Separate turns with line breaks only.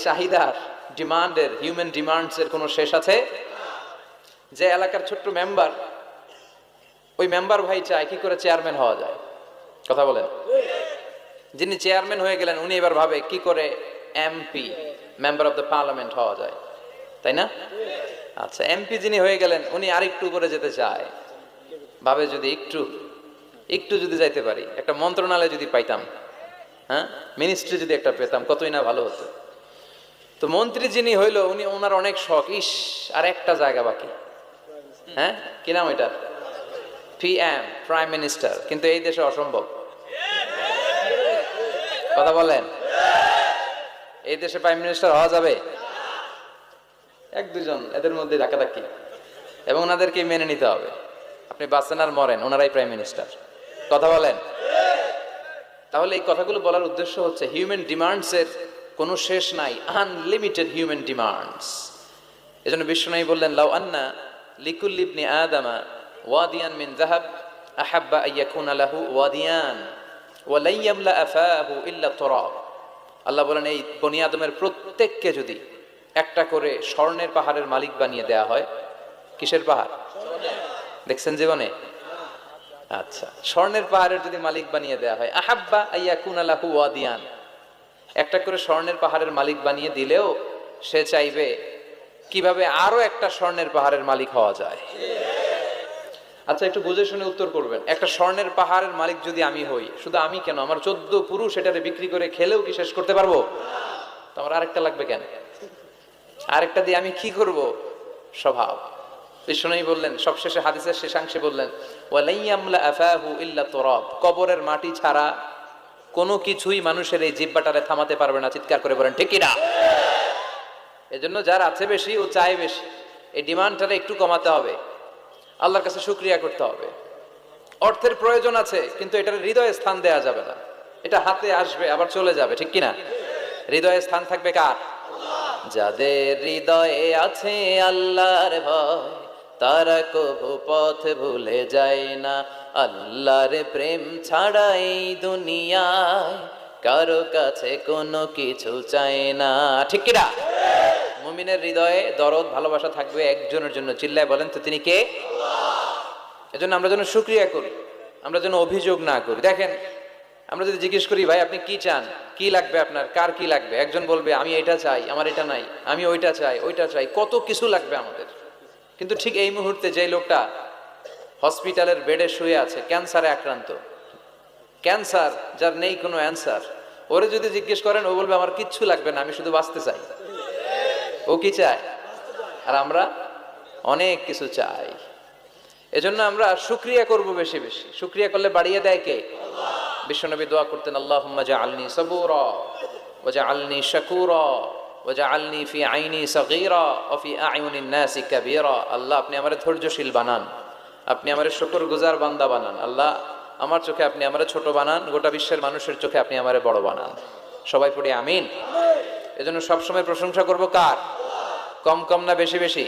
চাহিদার, ডিমান্ডের, human demands এর কোনো শেষ আছে? যে এলাকার ছোট্ট মেম্বার, ওই মেম্বার ভাই চায় কি করে চেয়ারম্যান হওয়া যায়। কথা বলেন। যিনি চেয়ারম্যান হয়ে গেলেন উনি এবার ভাবে কি করে MP, member of the parliament হওয়া যায়, তাই না? আচ্ছা, এমপি যিনি হয়ে গেলেন উনি আরেকটু উপরে যেতে চায়, ভাবে যদি একটু যদি যাইতে পারি, একটা মন্ত্রণালয় যদি পাইতাম, হ্যাঁ, মিনিস্ট্রি যদি একটা পেতাম, কতই না ভালো হতো। তো মন্ত্রী যিনি হইলো উনি, ওনার অনেক শখ, ইস আর একটা জায়গা বাকি, হ্যাঁ, কি নাম এটা, পিএম, প্রাইম মিনিস্টার, কিন্তু এই দেশে অসম্ভব। কথা বলেন, এই দেশে প্রাইম মিনিস্টার হওয়া যাবে? এক দুজন এদের মধ্যে ধাক্কাধাক্কি, এবং ওনাদেরকে মেনে নিতে হবে। আপনি বাঁচেন আর মরেন, ওনারাই প্রাইম মিনিস্টার। কথা বলেন। তাহলে এই কথাগুলো বলার উদ্দেশ্য হচ্ছে হিউম্যান ডিমান্ডস এর কোনো শেষ নাই, আনলিমিটেড হিউম্যান ডিমান্ডস। এজন্য বিশ্বনবী বললেন, লাউ আন্না লিকুল্লি ইবনি আদামা ওয়াদিয়ান মিন যাহাব আহাব্বা আইয়াকুনা লাহু ওয়াদিয়ান ওয়া লা ইয়ামলা আফাহু ইল্লা তুরাব। আল্লাহ বলেন, এই বনি আদমের প্রত্যেককে যদি একটা করে স্বর্ণের পাহাড়ের মালিক বানিয়ে দেয়া হয়। কিসের পাহাড় দেখছেন জীবনে? আচ্ছা, স্বর্ণের পাহাড়ের যদি মালিক বানিয়ে দেয়া হয়, আহাব্বা আইয়াকুনা লাহু ওয়াদিয়ান, একটা করে স্বর্ণের পাহাড়ের মালিক বানিয়ে দিলেও সে চাইবে কিভাবে আরো একটা স্বর্ণের পাহাড়ের মালিক হওয়া যায়। আচ্ছা, একটু বুঝে শুনে উত্তর করবেন। একটা স্বর্ণের পাহাড়ের মালিক যদি আমি হই, শুধু আমি কেন, আমার 14 পুরুষ এটারে বিক্রি করে খেলেও কি শেষ করতে পারবো? তো আমার আরেকটা লাগবে কেন? আরেকটা দিয়ে আমি কি করব? স্বভাব। বিষ্ণুই বললেন সবশেষে, হাদিসের শেষাংশে বললেন, ওয়ালাইয়ামলা আফাহু ইল্লা তুরাব, কবরের মাটি ছাড়া কোনো কিছুই মানুষের এই জিহ্বাটারে থামাতে পারবে না। চিৎকার করে বলেন ঠিক কি না? এজন্য যার আছে বেশি, ও চায় বেশি, এই ডিমান্ডটারে একটু কমাতে হবে, আল্লাহর কাছে শুকরিয়া করতে হবে। অর্থের প্রয়োজন আছে, কিন্তু এটার হৃদয়ে স্থান দেয়া যাবে না। এটা হাতে আসবে আবার চলে যাবে, ঠিক কি না? হৃদয়ে স্থান থাকবে কার? যাদের হৃদয়ে আছে আল্লাহর ভয়, তারা কবু পথ ভুলে যায় না। আল্লাহর প্রেম ছাড়া এই দুনিয়ায় কারো কাছে কোনো কিছু চায় না, ঠিক কি না? মুমিনের হৃদয়ে দরদ, ভালোবাসা থাকবে একজনের জন্য। চিল্লায় বলেন তো, তিনি কে? এজন্য আমরা যেন শুকরিয়া করি, আমরা যেন অভিযোগ না করি। দেখেন, আমরা যদি জিজ্ঞেস করি, ভাই আপনি কি চান, কি লাগবে আপনার, কার কি লাগবে, একজন বলবে আমি এটা চাই, আমার এটা নাই, আমি ওইটা চাই, কত কিছু লাগবে আমাদের। কিন্তু ঠিক এই মুহূর্তে যে লোকটা হসপিটালের বেডে শুয়ে আছে, ক্যান্সারে আক্রান্ত, ক্যান্সার যার নেই কোনো অ্যান্সার, ওরে যদি জিজ্ঞেস করেন, ও বলবে আমার কিচ্ছু লাগবে না, আমি শুধু বাঁচতে চাই। ও কি চায়? আর আমরা অনেক কিছু চাই। এজন্য আমরা শুকরিয়া করব বেশি বেশি। শুকরিয়া করলে বাড়িয়ে দেয় কে? বিশ্বনবী দোয়া করতেন, আল্লাহুম্মা জাআলনি সাবুরা ওয়া জাআলনি শাকুরা ওয়া জাআলনি ফি আইনি সাগীরা ওয়া ফি আ'য়ুনিন নাসি কাবীরা। আল্লাহ, আপনি আমারে ধৈর্যশীল বানান, আপনি আমারে শুকরগুজার বান্দা বানান। আল্লাহ, আমার চোখে আপনি আমারে ছোট বানান, গোটা বিশ্বের মানুষের চোখে আপনি আমারে বড় বানান। সবাই পড়ি আমিন। এজন্য সবসময় প্রশংসা করব কার? কম কম না বেশি বেশি?